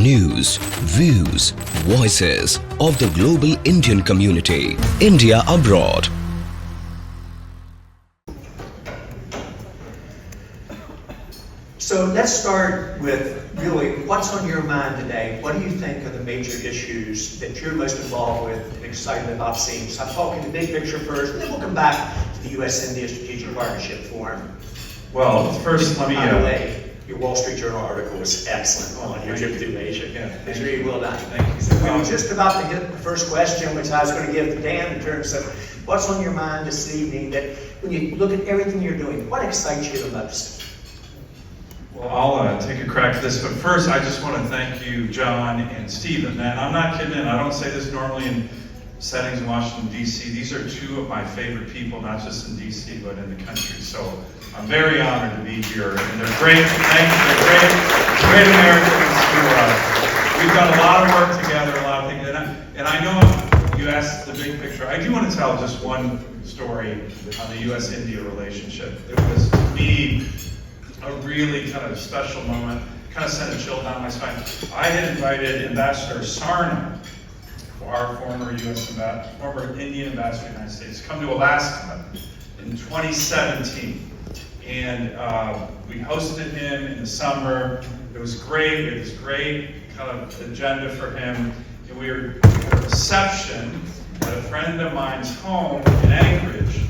news, views, voices of the global Indian community. India abroad. So let's start with really what's on your mind today. What do you think are the major issues that you're most involved with and excited about seeing? So I'm talking the big picture first, and then we'll come back to the U.S.-India Strategic Partnership Forum. Well, first let me... By the way, your Wall Street Journal article was excellent on your trip through Asia. Yeah, It's really well done. Thank you. So we were just about to hit the first question, which I was going to give to Dan in terms of what's on your mind this evening, that when you look at everything you're doing, what excites you the most? Well, I'll take a crack at this, but first I just want to thank you, John and Stephen. And I'm not kidding, and I don't say this normally in settings in Washington, D.C. These are two of my favorite people, not just in D.C., but in the country. So I'm very honored to be here. And they're great. Thank you. They're great Americans who we've done a lot of work together, a lot of things. And I know you asked the big picture. I do want to tell just one story on the U.S.-India relationship. It was, to me, a really kind of special moment, kind of sent a chill down my spine. I had invited Ambassador Sarna, our former Indian ambassador to the United States, to come to Alaska in 2017. And we hosted him in the summer. It was great. We had this great kind of agenda for him. And we were at a reception at a friend of mine's home in Anchorage.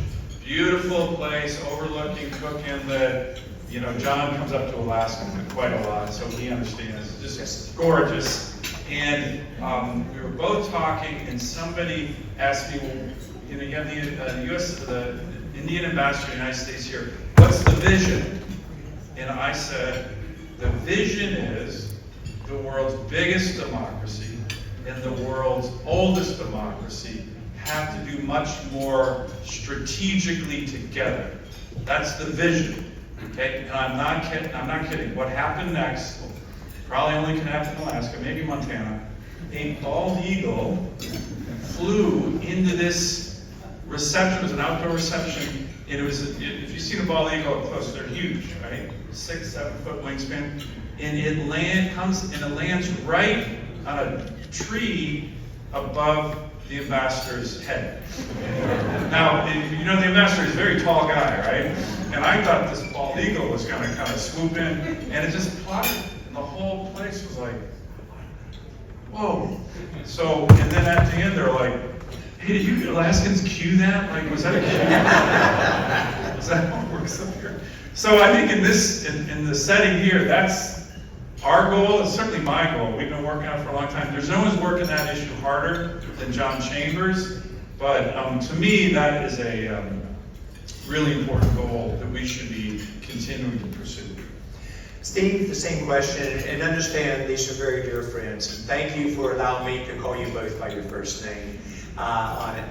Beautiful place, overlooking Cook Inlet. You know, John comes up to Alaska quite a lot, so he understands. It's just gorgeous. And we were both talking, and somebody asked me, well, you know, you have the Indian ambassador to the United States here. What's the vision? And I said, the vision is the world's biggest democracy and the world's oldest democracy have to do much more strategically together. That's the vision. Okay, and I'm not kidding. What happened next, probably only can happen in Alaska, maybe Montana. A bald eagle flew into this reception. It was an outdoor reception, and it was, if you've seen a bald eagle up close, they're huge, right? 6-7 foot wingspan. And it lands right on a tree above the ambassador's head. Now, you know, the ambassador is a very tall guy, right? And I thought this bald eagle was gonna kind of swoop in, and it just plotted, and the whole place was like, whoa. So, and then at the end, they're like, hey, did you Alaskans cue that? Like, was that a cue? Is that how it works up here? So I think in the setting here, that's our goal. It's certainly my goal. We've been working on it for a long time. There's no one's working that issue harder than John Chambers, but to me, that is a really important goal that we should be continuing to pursue. Steve, the same question, and understand these are very dear friends. And thank you for allowing me to call you both by your first name on it.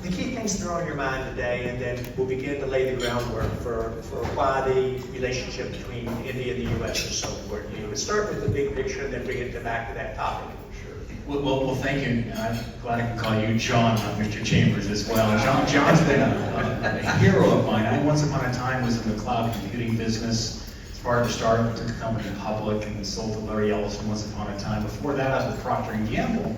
The key things that are on your mind today, and then we'll begin to lay the groundwork for why the relationship between India and the U.S. is so important. You would start with the big picture and then bring it back to that topic. Well, thank you. I'm glad I can call you John, not Mr. Chambers as well. John's been a hero of mine. I once upon a time was in the cloud computing business. As part of the startup, took the company public and then sold to Larry Ellison once upon a time. Before that, I was with Procter & Gamble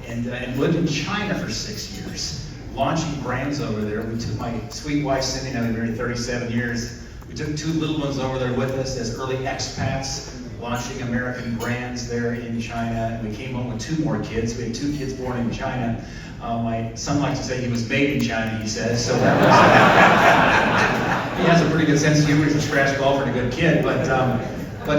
and lived in China for 6 years, launching brands over there. We took my sweet wife, Cindy, and I've been married 37 years. We took 2 little ones over there with us as early expats, launching American brands there in China, and we came home with 2 more kids. We had 2 kids born in China. My son likes to say he was made in China, he says, so that was, he has a pretty good sense of humor. He's a scratch golfer and a good kid, but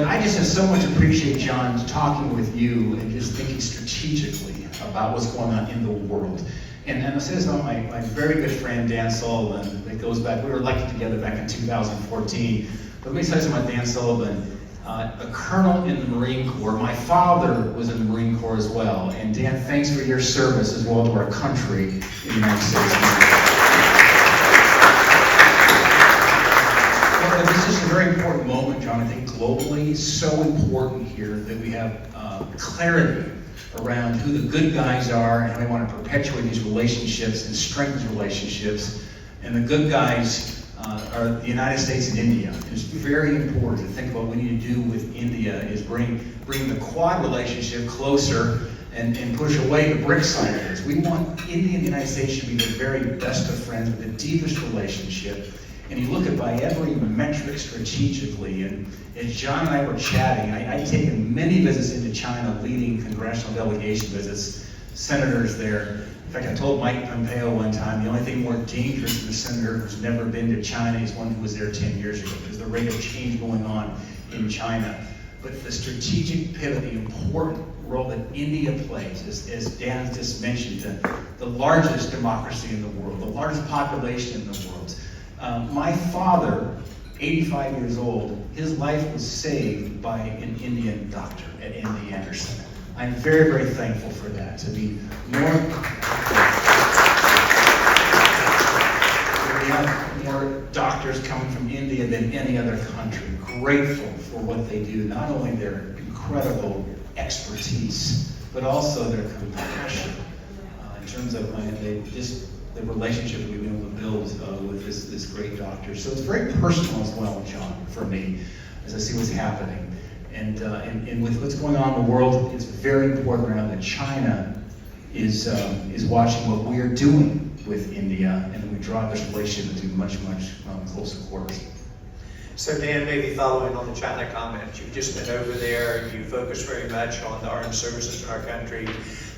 I just have so much appreciate, John, talking with you and just thinking strategically about what's going on in the world. And I say this about my very good friend, Dan Sullivan, that goes back, we were elected together back in 2014. But let me tell you something about Dan Sullivan. A colonel in the Marine Corps. My father was in the Marine Corps as well. And Dan, thanks for your service as well to our country in the United States. Well, this is a very important moment, John. I think globally, it's so important here that we have clarity around who the good guys are and how we want to perpetuate these relationships and strengthen relationships. And the good guys are the United States and India. It's very important to think about what we need to do with India is bring the Quad relationship closer and push away the BRICS side of this. We want India and the United States to be the very best of friends with the deepest relationship. And you look at by every metric strategically, and as John and I were chatting, I'd taken many visits into China, leading congressional delegation visits, senators there. In fact, I told Mike Pompeo one time, the only thing more dangerous than a senator who's never been to China is one who was there 10 years ago, because the rate of change going on in China. But the strategic pivot, the important role that India plays, as Dan just mentioned, the largest democracy in the world, the largest population in the world. My father, 85 years old, his life was saved by an Indian doctor at MD Anderson. I'm very, very thankful for that, to be more, we have more doctors coming from India than any other country. Grateful for what they do, not only their incredible expertise, but also their compassion in terms of the relationship that we've been able to build with this great doctor. So it's very personal as well, John, for me, as I see what's happening. And with what's going on in the world, it's very important now that China is watching what we are doing with India, and we draw this relationship into much, much closer quarters. So Dan, maybe following on the China comment, you've just been over there, you focus very much on the armed services in our country.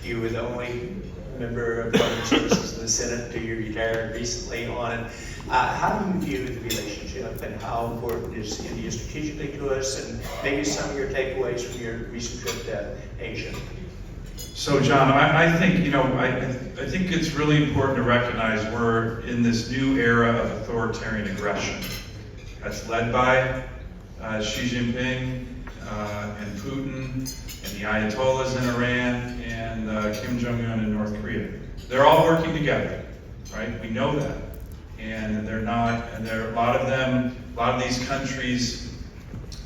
You were the only member of the armed services in the Senate until you retired recently on it. How do you view the relationship, and how important is India strategically to us, and maybe some of your takeaways from your recent trip to Asia? So John, I think, I think it's really important to recognize we're in this new era of authoritarian aggression that's led by Xi Jinping and Putin and the Ayatollahs in Iran and Kim Jong-un in North Korea. They're all working together, right? We know that. And they're not, and a lot of these countries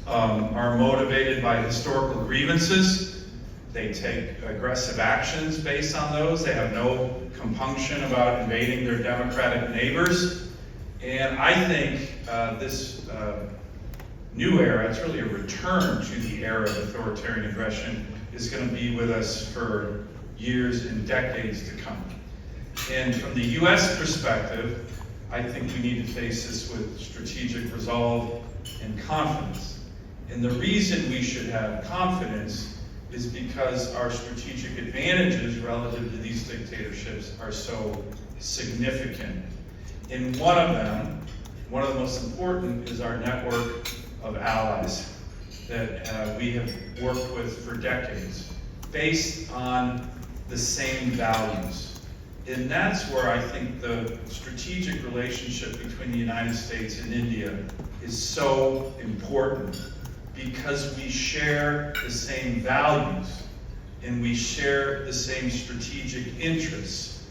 are motivated by historical grievances. They take aggressive actions based on those. They have no compunction about invading their democratic neighbors. And I think this new era, it's really a return to the era of authoritarian aggression, is going to be with us for years and decades to come. And from the U.S. perspective, I think we need to face this with strategic resolve and confidence. And the reason we should have confidence is because our strategic advantages relative to these dictatorships are so significant. And one of them, one of the most important, is our network of allies that we have worked with for decades, based on the same values. And that's where I think the strategic relationship between the United States and India is so important, because we share the same values and we share the same strategic interests.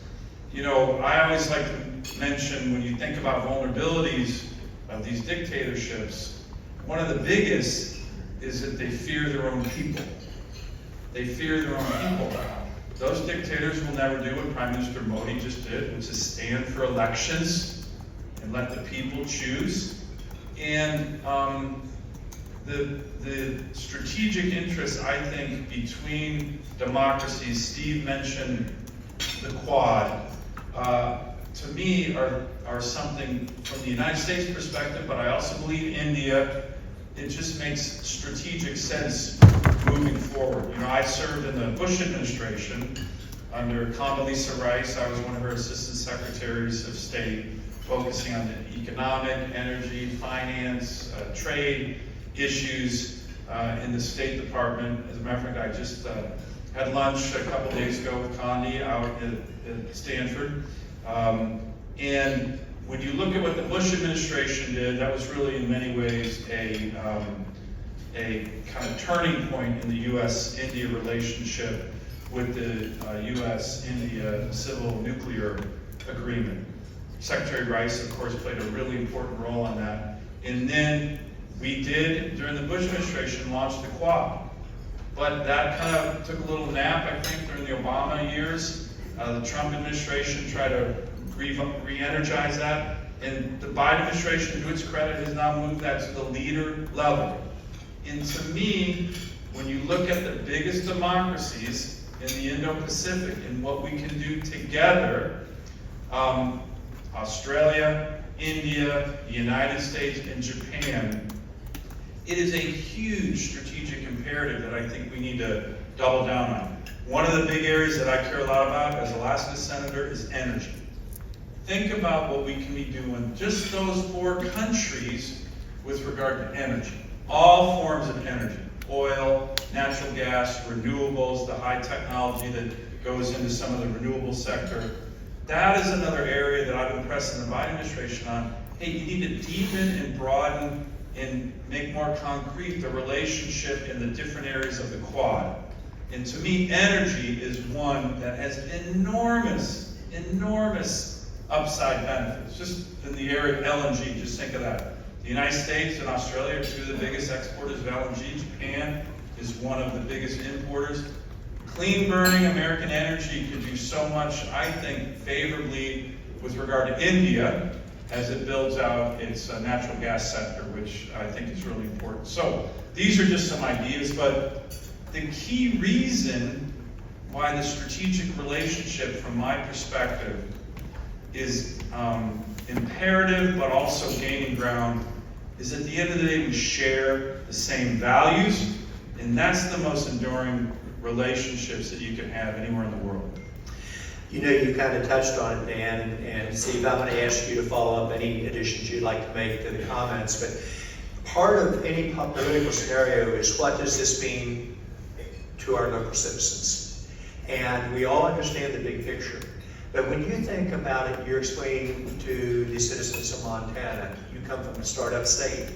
I always like to mention, when you think about vulnerabilities of these dictatorships, one of the biggest is that they fear their own people. They fear their own people. Those dictators will never do what Prime Minister Modi just did, which is stand for elections and let the people choose. And the strategic interests, I think, between democracies, Steve mentioned the Quad, to me are something from the United States perspective, but I also believe India, it just makes strategic sense moving forward. I served in the Bush administration under Condoleezza Rice. I was one of her assistant secretaries of state, focusing on the economic, energy, finance, trade issues in the State Department. As a matter of fact, I just had lunch a couple days ago with Condi out at Stanford. And when you look at what the Bush administration did, that was really in many ways a kind of turning point in the U.S.-India relationship with the U.S.-India civil nuclear agreement. Secretary Rice, of course, played a really important role on that. And then we did, during the Bush administration, launch the Quad. But that kind of took a little nap, I think, during the Obama years. The Trump administration tried to re-energize that. And the Biden administration, to its credit, has now moved that to the leader level. And to me, when you look at the biggest democracies in the Indo-Pacific and what we can do together, Australia, India, the United States, and Japan, it is a huge strategic imperative that I think we need to double down on. One of the big areas that I care a lot about as Alaska Senator is energy. Think about what we can be doing, just those 4 countries with regard to energy. All forms of energy, oil, natural gas, renewables, the high technology that goes into some of the renewable sector. That is another area that I've been pressing the Biden administration on. Hey, you need to deepen and broaden and make more concrete the relationship in the different areas of the Quad. And to me, energy is one that has enormous upside benefits. Just in the area of LNG, just think of that. The United States and Australia are 2 of the biggest exporters of LNG. Japan is one of the biggest importers. Clean burning American energy can do so much, I think, favorably with regard to India as it builds out its natural gas sector, which I think is really important. So these are just some ideas, but the key reason why the strategic relationship, from my perspective, is imperative but also gaining ground is at the end of the day we share the same values, and that's the most enduring relationships that you can have anywhere in the world. You know, you kind of touched on it, Dan, and Steve, I'm going to ask you to follow up any additions you'd like to make to the comments, but part of any political scenario is what does this mean to our local citizens? And we all understand the big picture. But when you think about it, you're explaining to the citizens of Montana, you come from a startup state.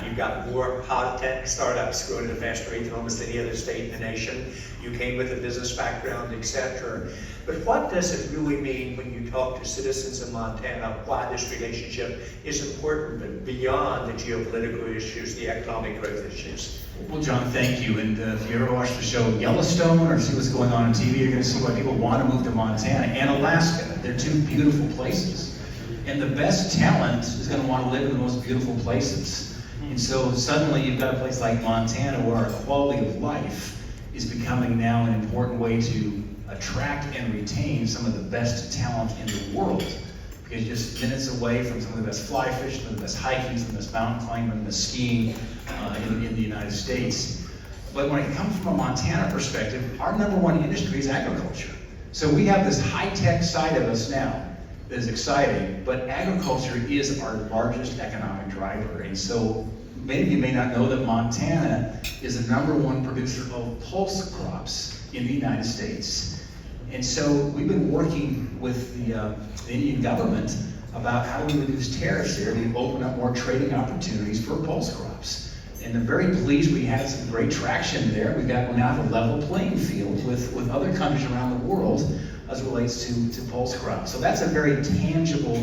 You've got more high-tech startups growing at a faster rate than almost any other state in the nation. You came with a business background, etc. But what does it really mean when you talk to citizens of Montana, why this relationship is important, but beyond the geopolitical issues, the economic growth issues? Well, John, thank you. And if you ever watch the show Yellowstone or see what's going on on TV, you're going to see why people want to move to Montana and Alaska. They're 2 beautiful places. And the best talent is going to want to live in the most beautiful places. And so suddenly you've got a place like Montana where our quality of life is becoming now an important way to attract and retain some of the best talent in the world. Because you're just minutes away from some of the best fly fishing, some of the best hiking, some of the best mountain climbing, the skiing in the United States. But when it comes from a Montana perspective, our #1 industry is agriculture. So we have this high-tech side of us now that is exciting, but agriculture is our largest economic driver. And so many of you may not know that Montana is the #1 producer of pulse crops in the United States. And so we've been working with the Indian government about how do we reduce tariffs there to open up more trading opportunities for pulse crops. And I'm very pleased we had some great traction there. We now have a level playing field with other countries around the world as it relates to pulse crops. So that's a very tangible,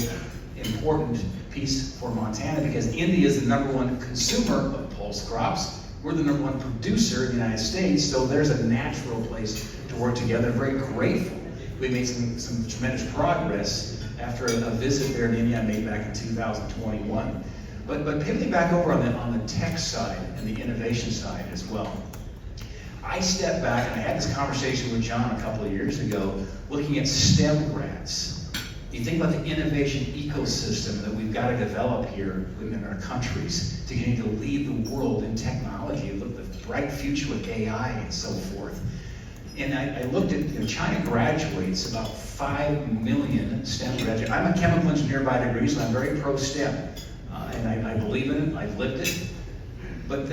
important piece for Montana because India is the #1 consumer of pulse crops. We're the #1 producer in the United States, so there's a natural place to work together. I'm very grateful. We made some tremendous progress after a visit there in India I made back in 2021. But pivoting back over on the tech side and the innovation side as well. I stepped back and I had this conversation with John a couple of years ago looking at STEM grads. You think about the innovation ecosystem that we've got to develop here within our countries to continue to lead the world in technology, look at the bright future with AI and so forth. And I looked at, China graduates about 5 million STEM graduates. I'm a chemical engineer by degree, so I'm very pro-STEM. And I believe in it, I've lived it. But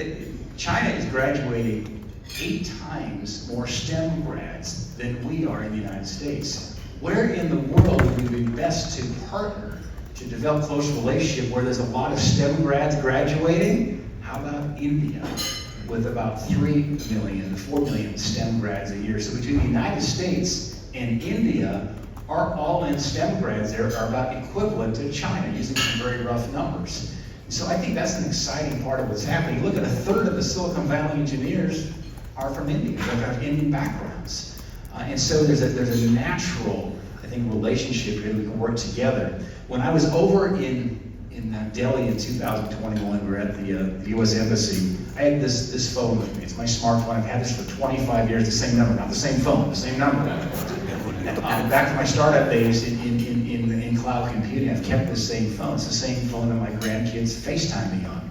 China is graduating 8 times more STEM grads than we are in the United States. Where in the world would we be best to partner to develop close relationship where there's a lot of STEM grads graduating? How about India, with about 3 million to 4 million STEM grads a year? So between the United States and India, our all-in STEM grads there are about equivalent to China, using some very rough numbers. So I think that's an exciting part of what's happening. Look at 1/3 of the Silicon Valley engineers are from India, they have Indian backgrounds. And so there's a natural, I think relationship here, we can work together. When I was over in Delhi in 2021, we were at the U.S. Embassy. I had this phone with me. It's my smartphone. I've had this for 25 years, the same number, not the same phone, the same number. Back to my startup days in cloud computing, I've kept the same phone. It's the same phone that my grandkids FaceTime me on.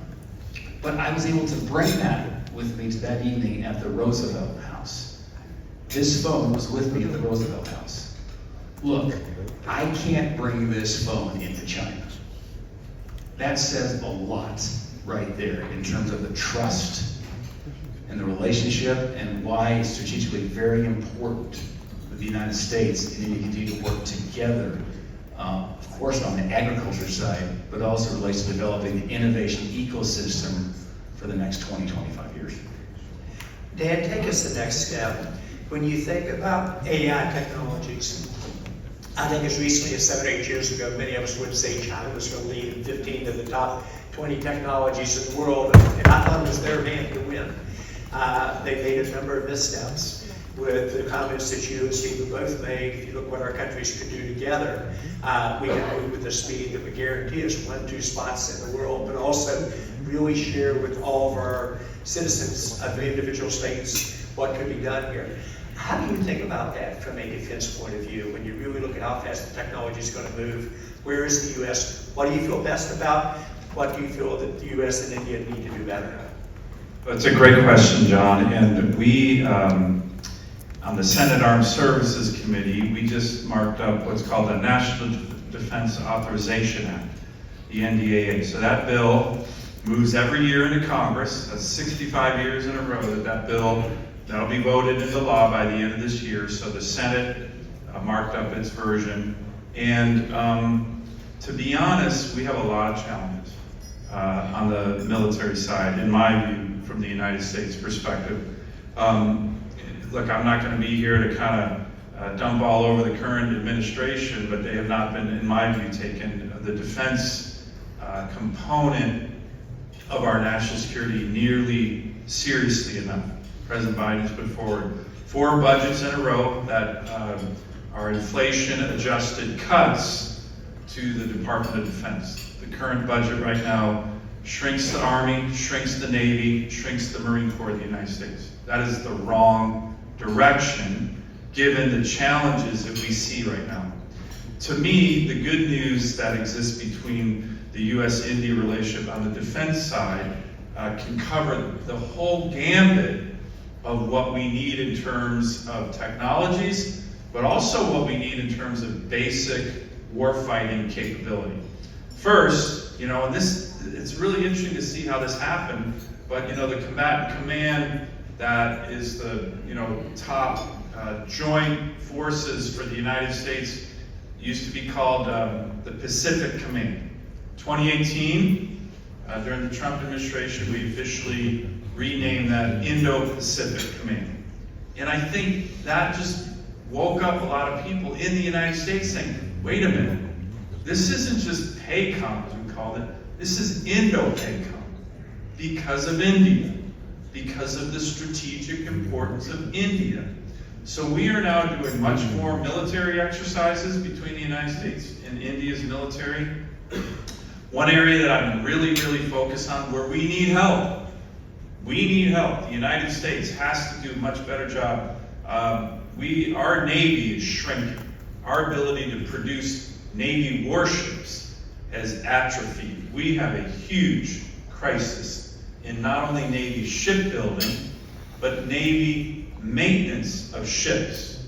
But I was able to bring that with me to that evening at the Roosevelt House. This phone was with me at the Roosevelt House. Look, I can't bring this phone into China. That says a lot right there in terms of the trust and the relationship and why it's strategically very important that the United States and India continue to work together, of course on the agriculture side, but also relates to developing the innovation ecosystem for the next 20, 25 years. Dan, take us the next step. When you think about AI technologies, I think as recently as 7 or 8 years ago, many of us would say China was going to lead in 15 of the top 20 technologies in the world, and I thought it was their hand to win. They made a number of missteps with the comments that you and Steve both made. If you look what our countries could do together, we can move with the speed that would guarantee us 1-2 spots in the world, but also really share with all of our citizens of the individual states what could be done here. How do you think about that from a defense point of view when you really look at how fast the technology is going to move? Where is the U.S.? What do you feel best about? What do you feel that the U.S. and India need to do better? That's a great question, John. And we, on the Senate Armed Services Committee, we just marked up what's called the National Defense Authorization Act, the NDAA. So that bill moves every year into Congress. That's 65 years in a row that bill, that'll be voted into law by the end of this year. So the Senate marked up its version. And to be honest, we have a lot of challenges on the military side, in my view, from the United States perspective. Look, I'm not going to be here to kind of dump all over the current administration, but they have not been, in my view, taken the defense component of our national security nearly seriously enough. President Biden has put forward 4 budgets in a row that are inflation-adjusted cuts to the Department of Defense. The current budget right now shrinks the Army, shrinks the Navy, shrinks the Marine Corps of the United States. That is the wrong direction, given the challenges that we see right now. To me, the good news that exists between the U.S.-India relationship on the defense side can cover the whole gambit of what we need in terms of technologies, but also what we need in terms of basic warfighting capability. First, and it's really interesting to see how this happened, but the combatant command that is the top joint forces for the United States used to be called the Pacific Command. 2018, during the Trump administration, we officially renamed that Indo-Pacific Command. And I think that just woke up a lot of people in the United States saying, wait a minute, this isn't just PACOM, as we called it, this is Indo-PACOM, because of India, because of the strategic importance of India. So we are now doing much more military exercises between the United States and India's military. One area that I'm really focused on where we need help. The United States has to do a much better job. Our Navy is shrinking. Our ability to produce Navy warships has atrophied. We have a huge crisis in not only Navy shipbuilding, but Navy maintenance of ships.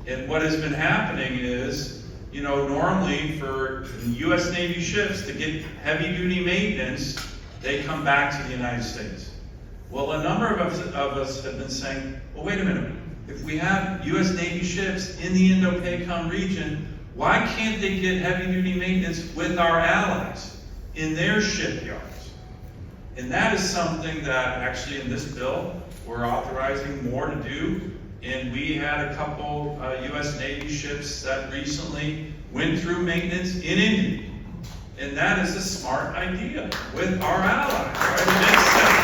And what has been happening is, normally for U.S. Navy ships to get heavy-duty maintenance, they come back to the United States. Well, a number of us have been saying, well, wait a minute. If we have U.S. Navy ships in the Indo-PACOM region, why can't they get heavy-duty maintenance with our allies in their shipyards? And that is something that actually in this bill we're authorizing more to do. And we had a couple U.S. Navy ships that recently went through maintenance in India. And that is a smart idea with our allies, right? It makes sense.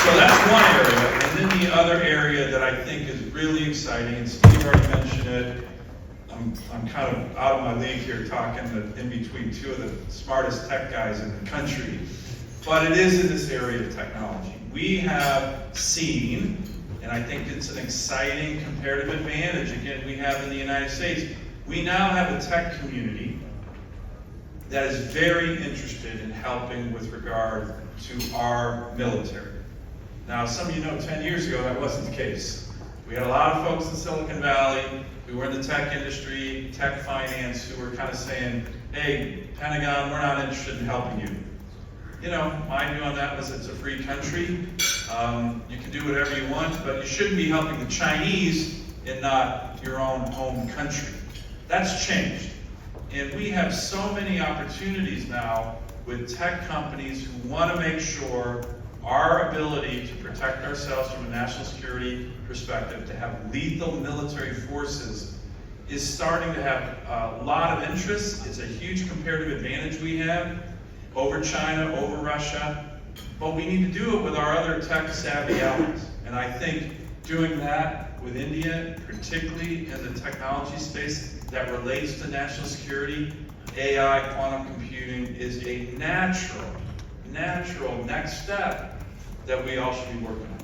So that's one area. And then the other area that I think is really exciting, and Steve already mentioned it. I'm kind of out of my league here talking in between two of the smartest tech guys in the country, but it is in this area of technology. We have seen, and I think it's an exciting comparative advantage, again, we have in the United States. We now have a tech community that is very interested in helping with regard to our military. Now, some of you know 10 years ago that wasn't the case. We had a lot of folks in Silicon Valley who were in the tech industry, tech finance, who were kind of saying, hey, Pentagon, we're not interested in helping you. You know, my view on that was it's a free country. You can do whatever you want, but you shouldn't be helping the Chinese and not your own home country. That's changed. And we have so many opportunities now with tech companies who want to make sure our ability to protect ourselves from a national security perspective, to have lethal military forces, is starting to have a lot of interest. It's a huge comparative advantage we have over China, over Russia, but we need to do it with our other tech-savvy allies. And I think doing that with India, particularly in the technology space that relates to national security, AI, quantum computing, is a natural next step that we all should be working on.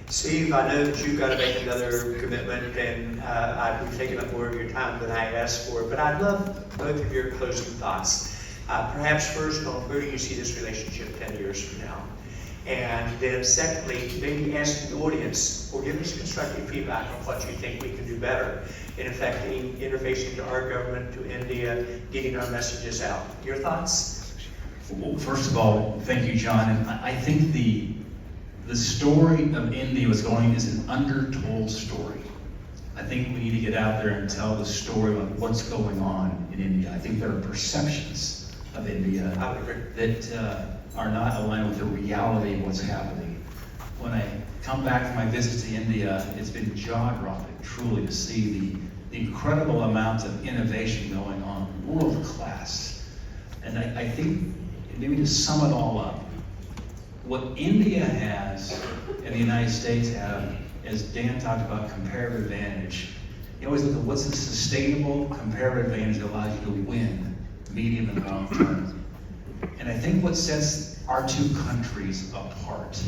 Steve, I know that you've got to make another commitment, and I've taken up more of your time than I asked for, but I'd love both of your closing thoughts. Perhaps first on where do you see this relationship 10 years from now? And then secondly, maybe ask the audience, or give us constructive feedback on what you think we can do better in effecting interfacing to our government, to India, getting our messages out. Your thoughts? Well, first of all, thank you, John. And I think the story of India is an undertold story. I think we need to get out there and tell the story of what's going on in India. I think there are perceptions of India that are not aligned with the reality of what's happening. When I come back from my visit to India, it's been jaw-dropping, truly, to see the incredible amounts of innovation going on, world class. And I think, maybe to sum it all up, what India has and the United States have, as Dan talked about comparative advantage, you always look at what's the sustainable comparative advantage that allows you to win medium and long term. And I think what sets our two countries apart,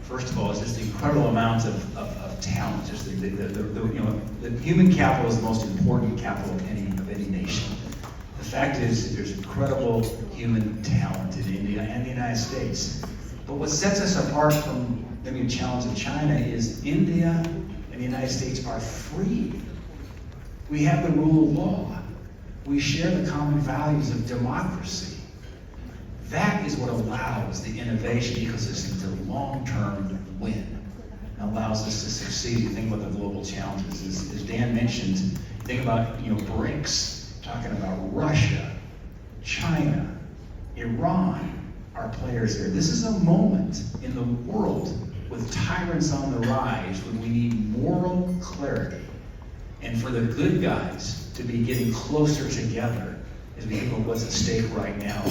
first of all, is just the incredible amount of talent. Just the human capital is the most important capital of any nation. The fact is, there's incredible human talent in India and the United States. But what sets us apart from maybe the challenge of China is India and the United States are free. We have the rule of law. We share the common values of democracy. That is what allows the innovation ecosystem to long-term win and allows us to succeed. You think about the global challenges. As Dan mentioned, think about BRICS, talking about Russia, China, Iran are players there. This is a moment in the world with tyrants on the rise when we need moral clarity and for the good guys to be getting closer together as we think of what's at stake right now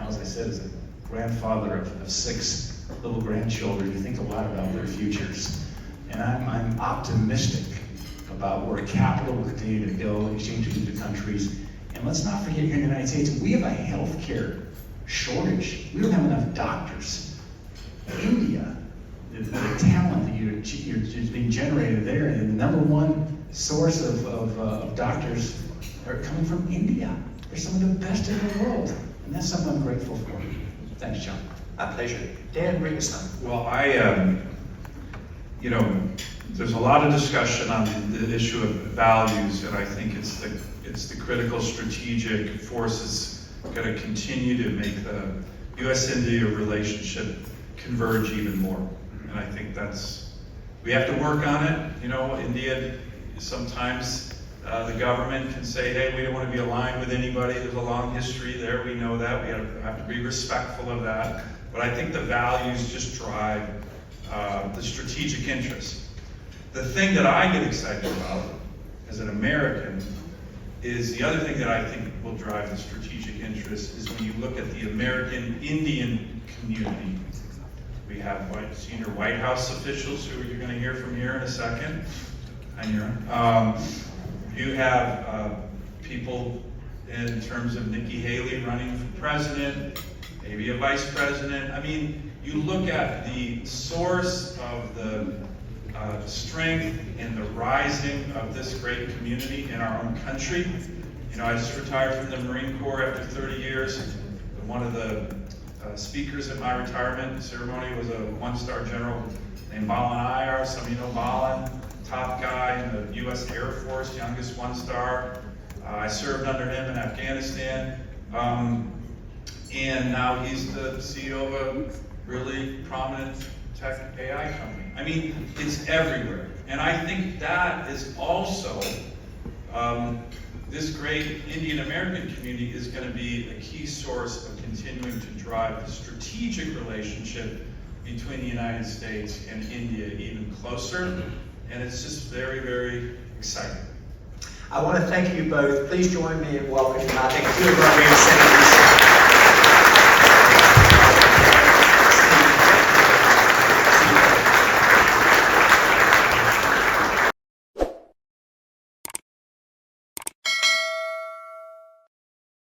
as I said, as a grandfather of 6 little grandchildren, you think a lot about their futures. And I'm optimistic about where capital will continue to go, exchange between the countries. And let's not forget here in the United States, we have a healthcare shortage. We don't have enough doctors. India, the talent that you're being generated there, and the number one source of doctors are coming from India. They're some of the best in the world, and that's something I'm grateful for. Thanks, John. My pleasure. Dan, bring us home. Well, there's a lot of discussion on the issue of values, and I think it's the critical strategic forces going to continue to make the U.S.-India relationship converge even more. And I think we have to work on it. India, sometimes the government can say, hey, we don't want to be aligned with anybody. There's a long history there. We know that. We have to be respectful of that. But I think the values just drive the strategic interest. The thing that I get excited about as an American is the other thing that I think will drive the strategic interest is when you look at the American Indian community. We have senior White House officials who you're going to hear from here in a second. You have people in terms of Nikki Haley running for president, maybe a vice president. I mean, you look at the source of the strength and the rising of this great community in our own country. You know, I just retired from the Marine Corps after 30 years. One of the speakers at my retirement ceremony was a one-star general named Balan Iyer. Some of you know Balan, top guy in the U.S. Air Force, youngest one-star. I served under him in Afghanistan. And now he's the CEO of a really prominent tech AI company. I mean, it's everywhere. And I think that is also, this great Indian American community is going to be a key source of continuing to drive the strategic relationship between the United States and India even closer. And it's just very, very exciting. I want to thank you both. Please join me in welcoming, I think, two of our great senators.